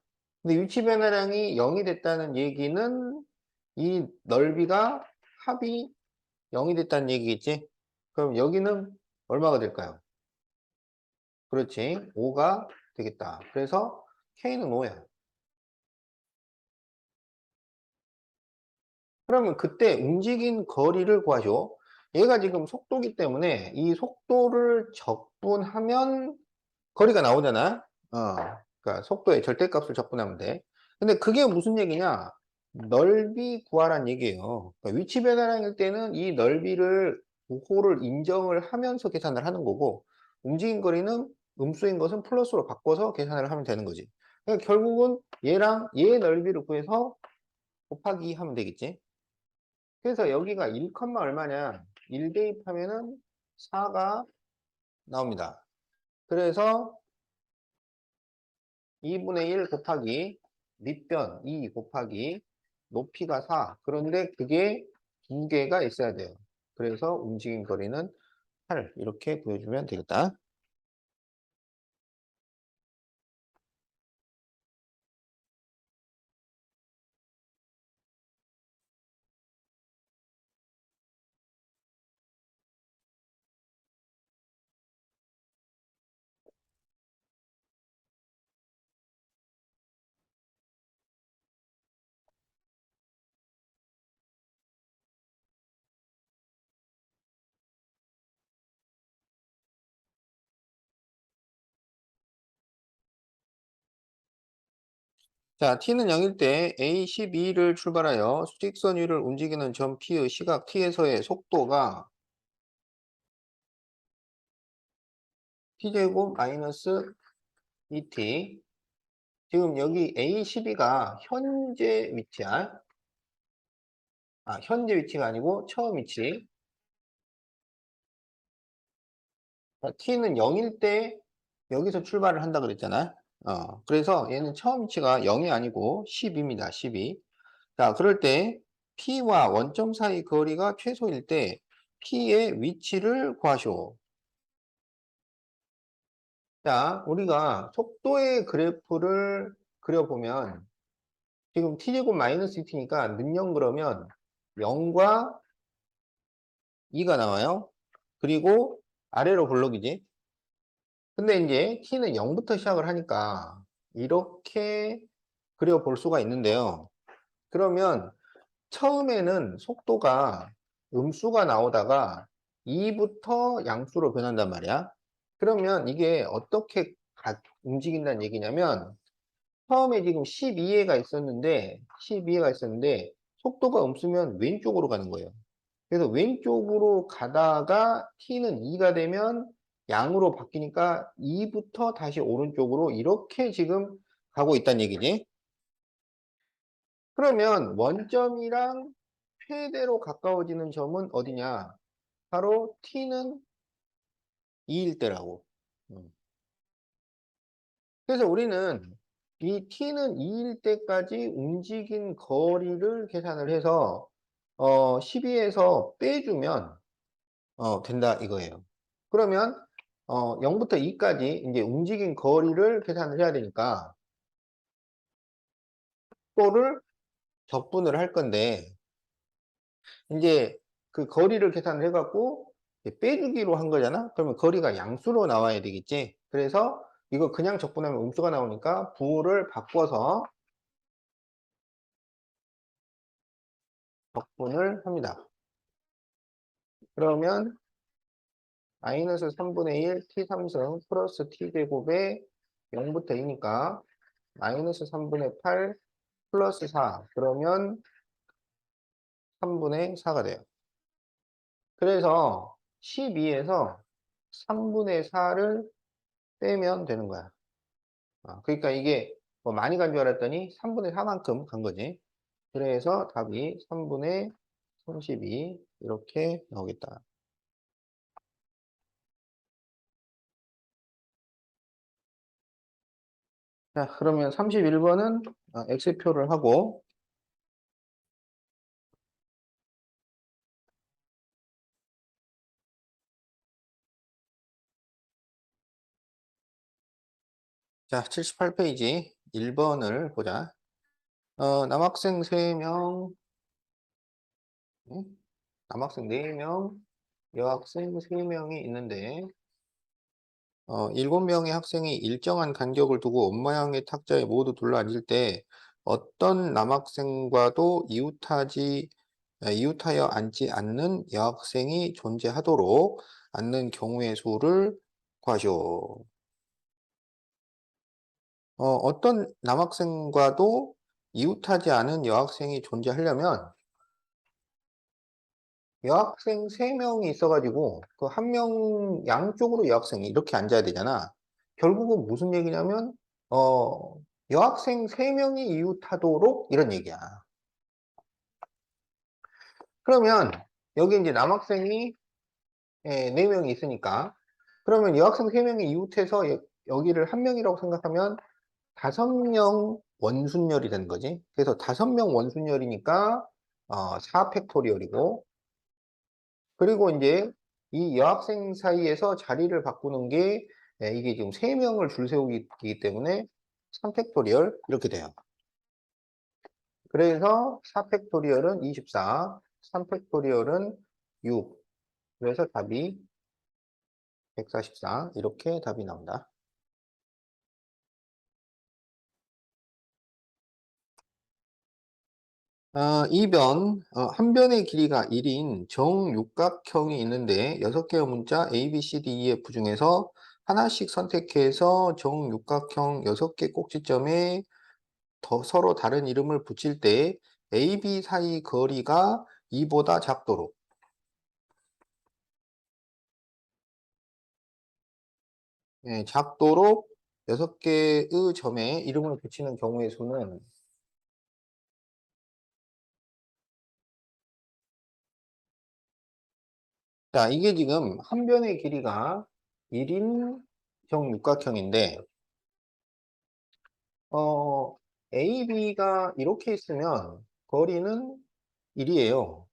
근데 위치 변화량이 0이 됐다는 얘기는 이 넓이가 합이 0이 됐다는 얘기겠지? 그럼 여기는 얼마가 될까요? 그렇지. 5가 되겠다. 그래서 K는 5야. 그러면 그때 움직인 거리를 구하죠. 얘가 지금 속도기 때문에 이 속도를 적분하면 거리가 나오잖아. 그러니까 속도의 절대값을 적분하면 돼. 근데 그게 무슨 얘기냐? 넓이 구하란 얘기예요. 그러니까 위치 변화량일 때는 이 넓이를 부호를 인정을 하면서 계산을 하는 거고 움직인 거리는 음수인 것은 플러스로 바꿔서 계산을 하면 되는 거지. 그러니까 결국은 얘랑 얘 넓이를 구해서 곱하기 하면 되겠지. 그래서 여기가 1, 얼마냐? 1 대입하면은 4가 나옵니다. 그래서 2분의 1 곱하기 밑변 2 곱하기 높이가 4. 그런데 그게 두 개가 있어야 돼요. 그래서 움직임 거리는 8. 이렇게 구해주면 되겠다. 자, t는 0일 때 a 12를 출발하여 수직선 위를 움직이는 점 P의 시각 t에서의 속도가 t제곱 마이너스 2t. 지금 여기 a 12가 현재 위치야. 현재 위치가 아니고 처음 위치. t는 0일 때 여기서 출발을 한다 그랬잖아. 그래서 얘는 처음 위치가 0이 아니고 10입니다. 12. 자, 그럴 때 P와 원점 사이 거리가 최소일 때 P의 위치를 구하시오. 자, 우리가 속도의 그래프를 그려보면 지금 t제곱 마이너스 2t니까 능령 그러면 0과 2가 나와요. 그리고 아래로 블록이지. 근데 이제 t는 0부터 시작을 하니까 이렇게 그려볼 수가 있는데요. 그러면 처음에는 속도가 음수가 나오다가 2부터 양수로 변한단 말이야. 그러면 이게 어떻게 움직인다는 얘기냐면 처음에 지금 12회가 있었는데 12회가 있었는데 속도가 음수면 왼쪽으로 가는 거예요. 그래서 왼쪽으로 가다가 t는 2가 되면 양으로 바뀌니까 2부터 다시 오른쪽으로 이렇게 지금 가고 있다는 얘기지. 그러면 원점이랑 최대로 가까워지는 점은 어디냐? 바로 t는 2일 때라고. 그래서 우리는 이 t는 2일 때까지 움직인 거리를 계산을 해서 12에서 빼주면 된다 이거예요. 그러면 0부터 2까지 이제 움직인 거리를 계산을 해야 되니까 속도를 적분을 할 건데 이제 그 거리를 계산을 해갖고 빼주기로 한 거잖아. 그러면 거리가 양수로 나와야 되겠지. 그래서 이거 그냥 적분하면 음수가 나오니까 부호를 바꿔서 적분을 합니다. 그러면 마이너스 3분의 1 t3승 플러스 t제곱에 0부터 2니까 마이너스 3분의 8 플러스 4. 그러면 3분의 4가 돼요. 그래서 12에서 3분의 4를 빼면 되는 거야. 그러니까 이게 뭐 많이 간 줄 알았더니 3분의 4만큼 간 거지. 그래서 답이 3분의 32 이렇게 나오겠다. 자, 그러면 31번은 X표를 하고 자, 78페이지 1번을 보자. 남학생 3명, 남학생 4명, 여학생 3명이 있는데 7명의 학생이 일정한 간격을 두고 옷모양의 탁자에 모두 둘러앉을 때 어떤 남학생과도 이웃하여 앉지 않는 여학생이 존재하도록 앉는 경우의 수를 구하시오. 어떤 남학생과도 이웃하지 않은 여학생이 존재하려면 여학생 3명이 있어가지고 그 한 명 양쪽으로 여학생이 이렇게 앉아야 되잖아. 결국은 무슨 얘기냐면 여학생 3명이 이웃하도록 이런 얘기야. 그러면 여기 이제 남학생이 4명이 있으니까 그러면 여학생 3명이 이웃해서 여기를 한 명이라고 생각하면 5명 원순열이 되는 거지. 그래서 5명 원순열이니까 4 팩토리얼이고, 그리고 이제 이 여학생 사이에서 자리를 바꾸는 게 이게 지금 3명을 줄 세우기 때문에 3 팩토리얼 이렇게 돼요. 그래서 4 팩토리얼은 24, 3 팩토리얼은 6. 그래서 답이 144 이렇게 답이 나온다. 2변, 한 변의 길이가 1인 정육각형이 있는데 6개의 문자 A, B, C, D, E, F 중에서 하나씩 선택해서 정육각형 6개 꼭지점에 서로 다른 이름을 붙일 때 A, B 사이 거리가 2보다 작도록. 작도록 6개의 점에 이름을 붙이는 경우의 수는, 자, 이게 지금 한 변의 길이가 1인 정육각형인데, A, B가 이렇게 있으면 거리는 1이에요.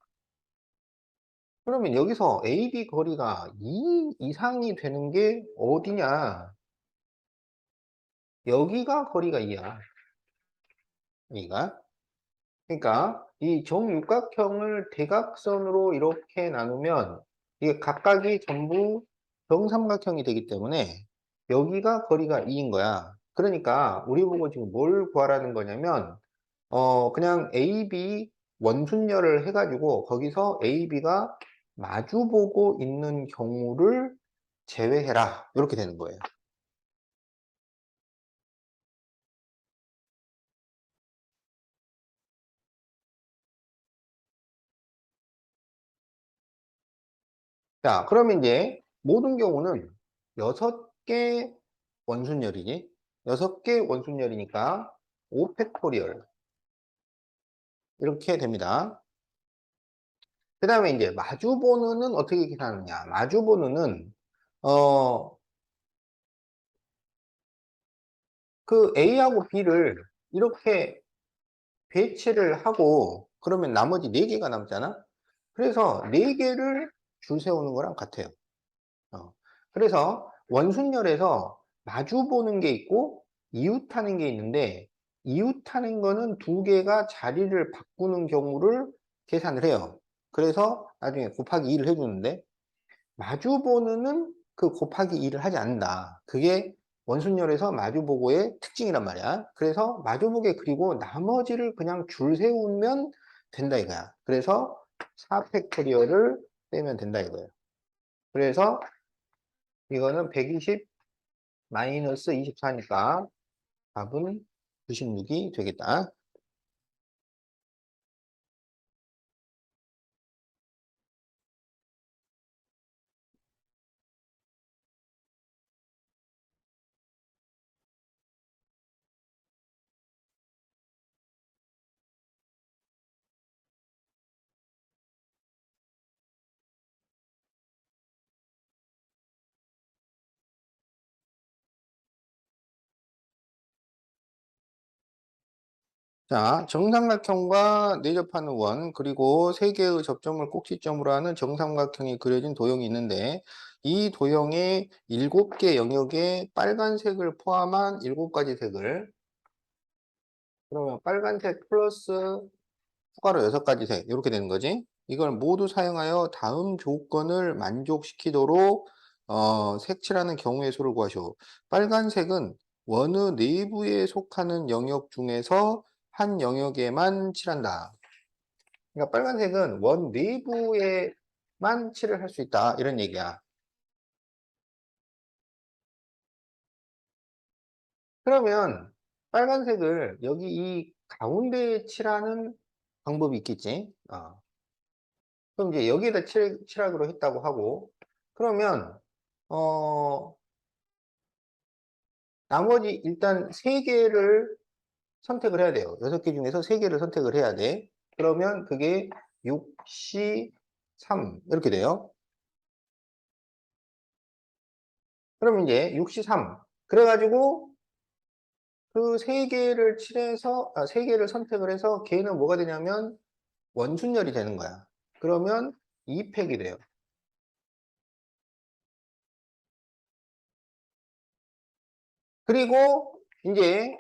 그러면 여기서 A, B 거리가 2 이상이 되는 게 어디냐? 여기가 거리가 2야. 여기가. 그러니까 이 정육각형을 대각선으로 이렇게 나누면 이게 각각이 전부 정삼각형이 되기 때문에 여기가 거리가 2인 거야. 그러니까 우리 보고 지금 뭘 구하라는 거냐면 그냥 AB 원순열을 해가지고 거기서 AB가 마주보고 있는 경우를 제외해라. 이렇게 되는 거예요. 자, 그러면 이제 모든 경우는 6개 원순열이지. 6개 원순열이니까 5팩토리얼 이렇게 됩니다. 그 다음에 이제 마주보는은 어떻게 계산하느냐. 마주보는은 그 A하고 B를 이렇게 배치를 하고 그러면 나머지 4개가 남잖아. 그래서 4개를 줄 세우는 거랑 같아요. 어. 그래서 원순열에서 마주보는 게 있고 이웃하는 게 있는데, 이웃하는 거는 2개가 자리를 바꾸는 경우를 계산을 해요. 그래서 나중에 곱하기 2를 해주는데, 마주보는은 그 곱하기 2를 하지 않는다. 그게 원순열에서 마주보고의 특징이란 말이야. 그래서 마주보게 그리고 나머지를 그냥 줄 세우면 된다 이거야. 그래서 4팩토리얼을 빼면 된다 이거예요. 그래서 이거는 120 마이너스 24니까 답은 96이 되겠다. 자, 정삼각형과 내접하는 원, 그리고 세 개의 접점을 꼭지점으로 하는 정삼각형이 그려진 도형이 있는데, 이 도형의 7개 영역에 빨간색을 포함한 7가지 색을, 그러면 빨간색 플러스 추가로 6가지 색, 이렇게 되는 거지. 이걸 모두 사용하여 다음 조건을 만족시키도록 색칠하는 경우의 수를 구하시오. 빨간색은 원의 내부에 속하는 영역 중에서 한 영역에만 칠한다. 그러니까 빨간색은 원 내부에만 칠을 할 수 있다. 이런 얘기야. 그러면 빨간색을 여기 이 가운데에 칠하는 방법이 있겠지. 그럼 이제 여기에다 칠하기로 했다고 하고, 그러면 어 나머지 일단 3개를 선택을 해야 돼요. 6개 중에서 3개를 선택을 해야 돼. 그러면 그게 6, C, 3 이렇게 돼요. 그럼 이제 6, C, 3 그래가지고 그 세 개를 칠해서, 세 개를 선택을 해서 걔는 뭐가 되냐면 원순열이 되는 거야. 그러면 2팩이 돼요. 그리고 이제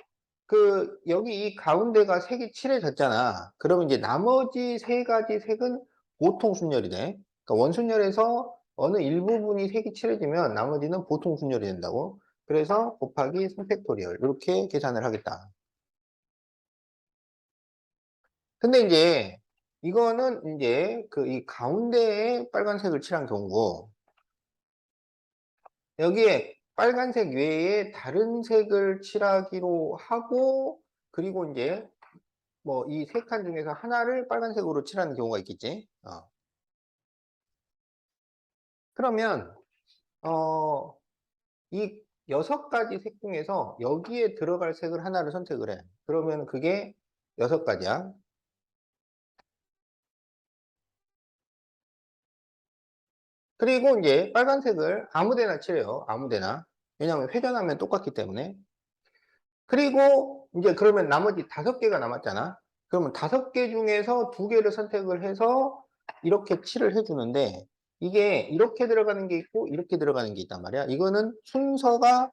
여기 이 가운데가 색이 칠해졌잖아. 그러면 이제 나머지 세 가지 색은 보통 순열이 돼. 그러니까 원순열에서 어느 일부분이 색이 칠해지면 나머지는 보통 순열이 된다고. 그래서 곱하기 3팩토리얼. 이렇게 계산을 하겠다. 근데 이제 이거는 이제 이 가운데에 빨간색을 칠한 경우고, 여기에 빨간색 외에 다른 색을 칠하기로 하고, 그리고 이제 뭐 이 세 칸 중에서 하나를 빨간색으로 칠하는 경우가 있겠지. 그러면 이 6가지 색 중에서 여기에 들어갈 색을 하나를 선택을 해. 그러면 그게 6가지야. 그리고 이제 빨간색을 아무 데나 칠해요. 아무 데나. 왜냐하면 회전하면 똑같기 때문에. 그리고 이제 그러면 나머지 5개가 남았잖아. 그러면 5개 중에서 2개를 선택을 해서 이렇게 칠을 해주는데, 이게 이렇게 들어가는 게 있고 이렇게 들어가는 게 있단 말이야. 이거는 순서가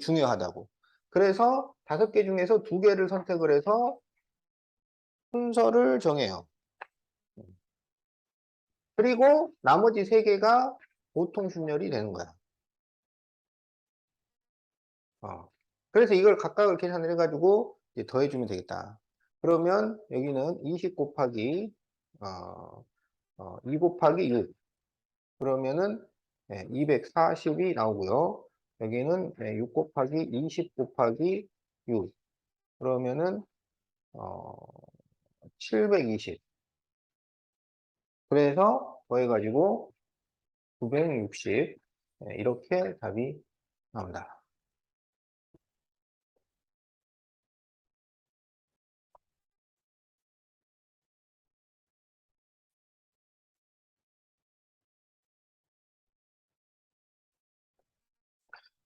중요하다고. 그래서 5개 중에서 2개를 선택을 해서 순서를 정해요. 그리고 나머지 3개가 보통 순열이 되는 거야. 그래서 이걸 각각을 계산을 해가지고 이제 더해주면 되겠다. 그러면 여기는 20 곱하기 2 곱하기 6. 그러면은 240이 나오고요. 여기는 6 곱하기 20 곱하기 6. 그러면은 어, 720. 그래서 더해가지고 960. 이렇게 답이 나온다.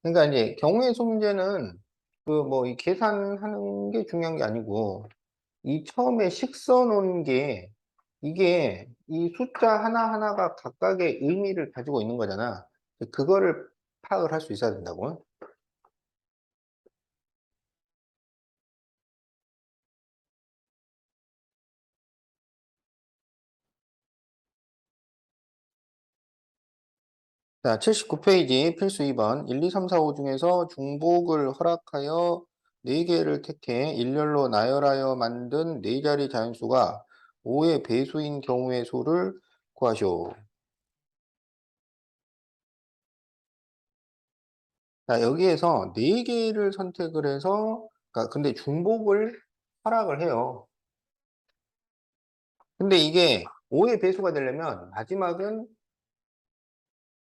그러니까 이제 경우의 수 문제는 뭐 이 계산하는 게 중요한 게 아니고, 이 처음에 식 써놓은 게 이게 이 숫자 하나하나가 각각의 의미를 가지고 있는 거잖아. 그거를 파악을 할 수 있어야 된다고. 자, 79페이지 필수 2번 1, 2, 3, 4, 5 중에서 중복을 허락하여 4개를 택해 일렬로 나열하여 만든 4자리 자연수가 5의 배수인 경우의 수를 구하시오. 자, 여기에서 4개를 선택을 해서, 그러니까 근데 중복을 허락을 해요. 근데 이게 5의 배수가 되려면 마지막은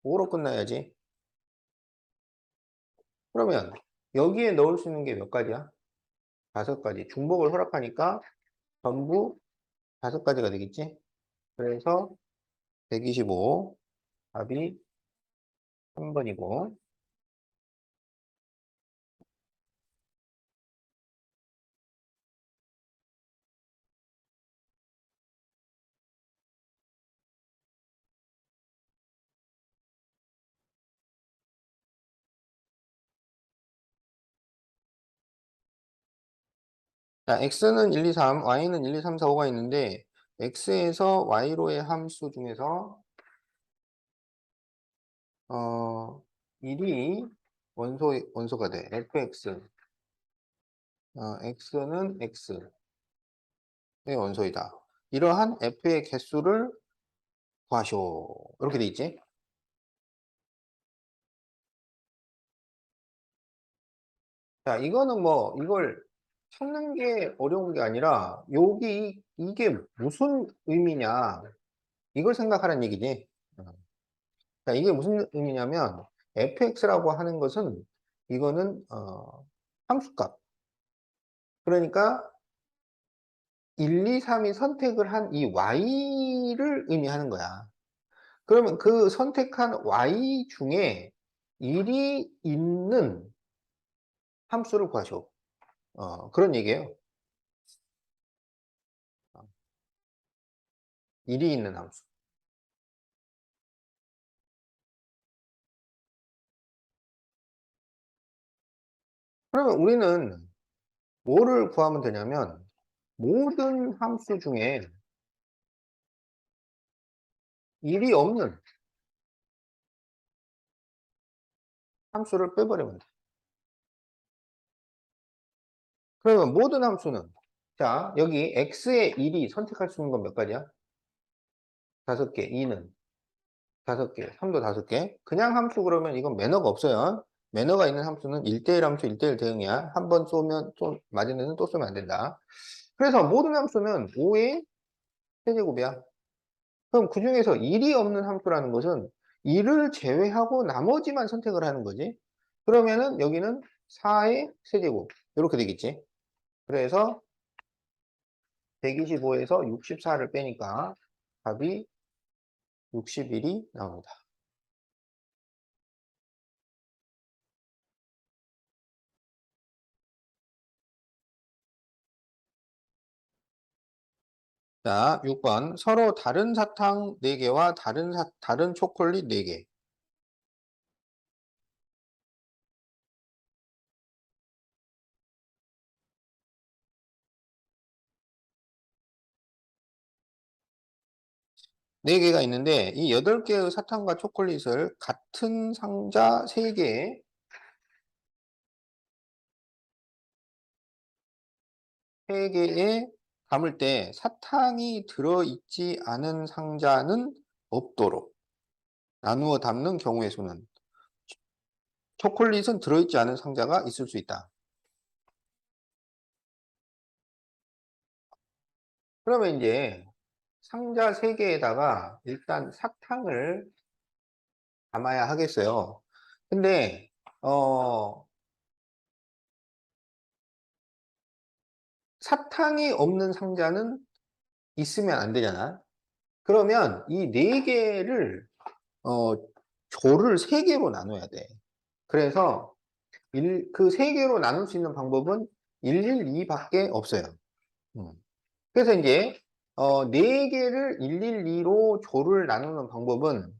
5로 끝나야지. 그러면 여기에 넣을 수 있는 게 몇 가지야? 5가지. 중복을 허락하니까 전부 5가지가 되겠지? 그래서 125 답이 3번이고. 자, x는 1, 2, 3, y는 1, 2, 3, 4, 5가 있는데 x에서 y로의 함수 중에서 1이 원소가 돼. fx. x는 x의 원소이다. 이러한 f의 개수를 구하시오. 이렇게 돼 있지? 자, 이거는 뭐, 이걸 찾는 게 어려운 게 아니라, 이게 무슨 의미냐, 이걸 생각하라는 얘기지. 자, 이게 무슨 의미냐면, fx라고 하는 것은, 이거는, 함수값. 그러니까, 1, 2, 3이 선택을 한 이 y를 의미하는 거야. 그러면 그 선택한 y 중에 1이 있는 함수를 구하셔. 그런 얘기예요. 일이 있는 함수. 그러면 우리는 뭐를 구하면 되냐면 모든 함수 중에 일이 없는 함수를 빼버리면 돼. 그러면 모든 함수는 자 여기 x의 1이 선택할 수 있는 건 몇 가지야? 5개, 2는 5개, 3도 5개. 그냥 함수 그러면 이건 매너가 없어요. 매너가 있는 함수는 1대1 함수 1대1 대응이야. 한 번 쏘면 또 맞은 애는 또 쏘면 안 된다. 그래서 모든 함수는 5의 세제곱이야. 그럼 그 중에서 1이 없는 함수라는 것은 1을 제외하고 나머지만 선택을 하는 거지. 그러면은 여기는 4의 세제곱 이렇게 되겠지. 그래서 125에서 64를 빼니까 답이 61이 나옵니다. 자, 6번. 서로 다른 사탕 4개와 다른 초콜릿 4개. 네 개가 있는데 이 8개의 사탕과 초콜릿을 같은 상자 3개에 담을 때 사탕이 들어있지 않은 상자는 없도록 나누어 담는 경우의 수는 초콜릿은 들어있지 않은 상자가 있을 수 있다. 그러면 이제 상자 3개에다가 일단 사탕을 담아야 하겠어요. 근데 사탕이 없는 상자는 있으면 안 되잖아. 그러면 이 4개를 조를 3개로 나눠야 돼. 그래서 그 3개로 나눌 수 있는 방법은 112밖에 없어요. 음. 그래서 이제 4개를 112로 조를 나누는 방법은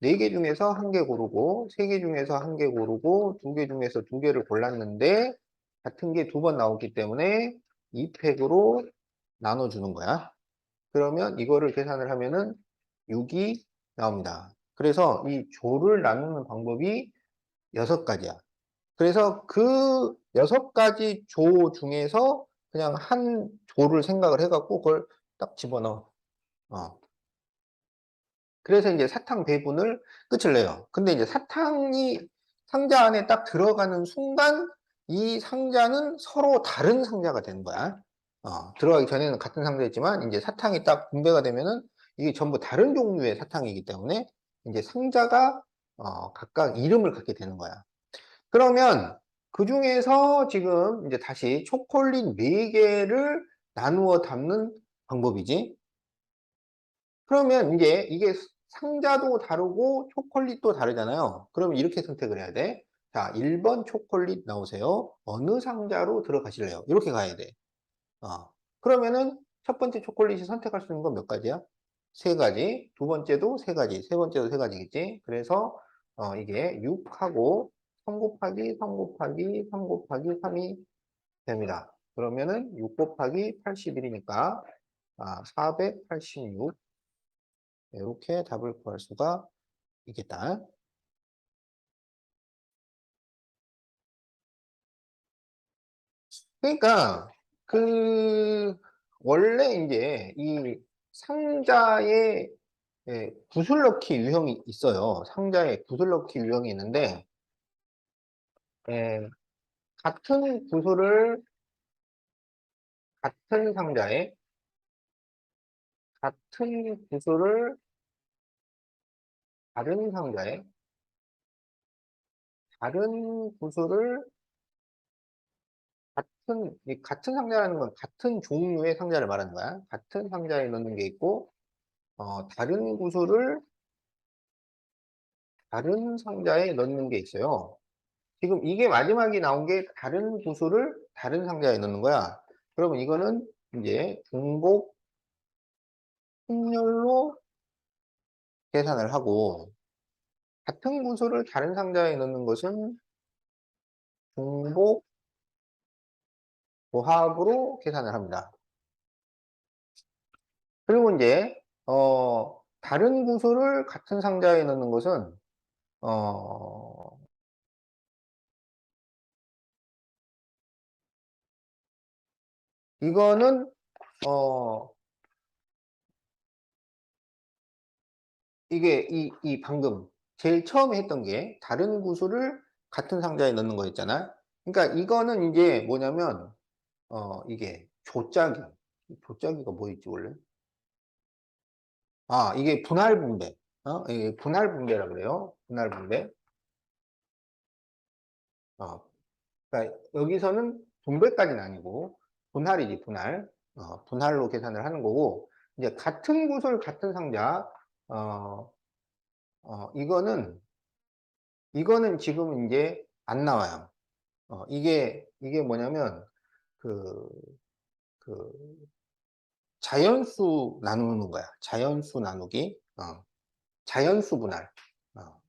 4개 중에서 1개 고르고 3개 중에서 1개 고르고 2개 중에서 2개를 골랐는데 같은 게 2번 나오기 때문에 2팩으로 나눠주는 거야. 그러면 이거를 계산을 하면은 6이 나옵니다. 그래서 이 조를 나누는 방법이 6가지야. 그래서 그 6가지 조 중에서 그냥 한 조를 생각을 해갖고 그걸 딱 집어넣어. 어. 그래서 이제 사탕 배분을 끝을 내요. 근데 이제 사탕이 상자 안에 딱 들어가는 순간 이 상자는 서로 다른 상자가 되는 거야. 들어가기 전에는 같은 상자였지만 이제 사탕이 딱 분배가 되면은 이게 전부 다른 종류의 사탕이기 때문에 이제 상자가 각각 이름을 갖게 되는 거야. 그러면 그 중에서 지금 이제 다시 초콜릿 4개를 나누어 담는 방법이지. 그러면 이제 이게 상자도 다르고 초콜릿도 다르잖아요. 그러면 이렇게 선택을 해야 돼. 자, 1번 초콜릿 나오세요. 어느 상자로 들어가실래요? 이렇게 가야 돼. 그러면은 첫 번째 초콜릿이 선택할 수 있는 건 몇 가지야? 3가지. 두 번째도 3가지. 세 번째도 3가지겠지. 그래서 이게 6하고 3 곱하기 3 곱하기 3 곱하기 3이 됩니다. 그러면은 6 곱하기 81이니까 486 이렇게 답을 구할 수가 있겠다. 그러니까 원래 이제 이 상자에 붓을 넣기 유형이 있어요. 상자에 붓을 넣기 유형이 있는데 예, 같은 구슬을 같은 상자에 같은 구슬을 다른 상자에 다른 구슬을 같은 상자라는 건 같은 종류의 상자를 말하는 거야. 같은 상자에 넣는 게 있고 다른 구슬을 다른 상자에 넣는 게 있어요. 지금 이게 마지막에 나온 게 다른 구수를 다른 상자에 넣는 거야. 그러면 이거는 이제 중복 확률로 계산을 하고, 같은 구수를 다른 상자에 넣는 것은 중복 고합으로 계산을 합니다. 그리고 이제 다른 구수를 같은 상자에 넣는 것은 어, 이거는 어, 이게 이 방금 제일 처음에 했던 게 다른 구수를 같은 상자에 넣는 거였잖아. 그러니까 이거는 이제 뭐냐면 이게 조짜기. 조짜기가 뭐였지 원래? 아, 이게 분할 분배. 이게 분할 분배라 그래요. 분할 분배. 어, 그러니까 여기서는 분배까지는 아니고 분할이지 분할. 분할로 계산을 하는 거고, 이제 같은 구슬 같은 상자. 어, 이거는 지금 이제 안 나와요. 이게 뭐냐면 그, 그 자연수 나누는 거야. 자연수 나누기. 자연수 분할. 어.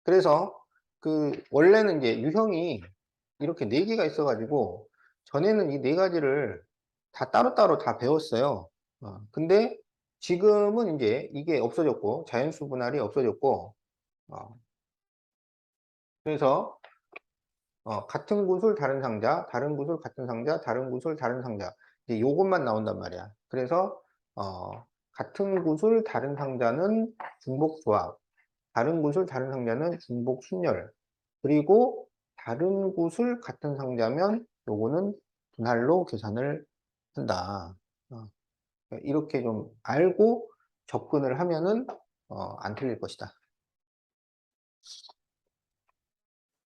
그래서 원래는 이제 유형이 이렇게 네 개가 있어가지고 전에는 이 네 가지를 다 따로따로 다 배웠어요. 근데 지금은 이제 이게 없어졌고 자연수 분할이 없어졌고, 어, 그래서 같은 구슬 다른 상자, 다른 구슬 같은 상자, 다른 구슬 다른 상자, 이제 요것만 나온단 말이야. 그래서 같은 구슬 다른 상자는 중복 조합, 다른 구슬 다른 상자는 중복 순열, 그리고 다른 구슬 같은 상자면 요거는 분할로 계산을 한다. 어, 이렇게 좀 알고 접근을 하면은 안 틀릴 것이다.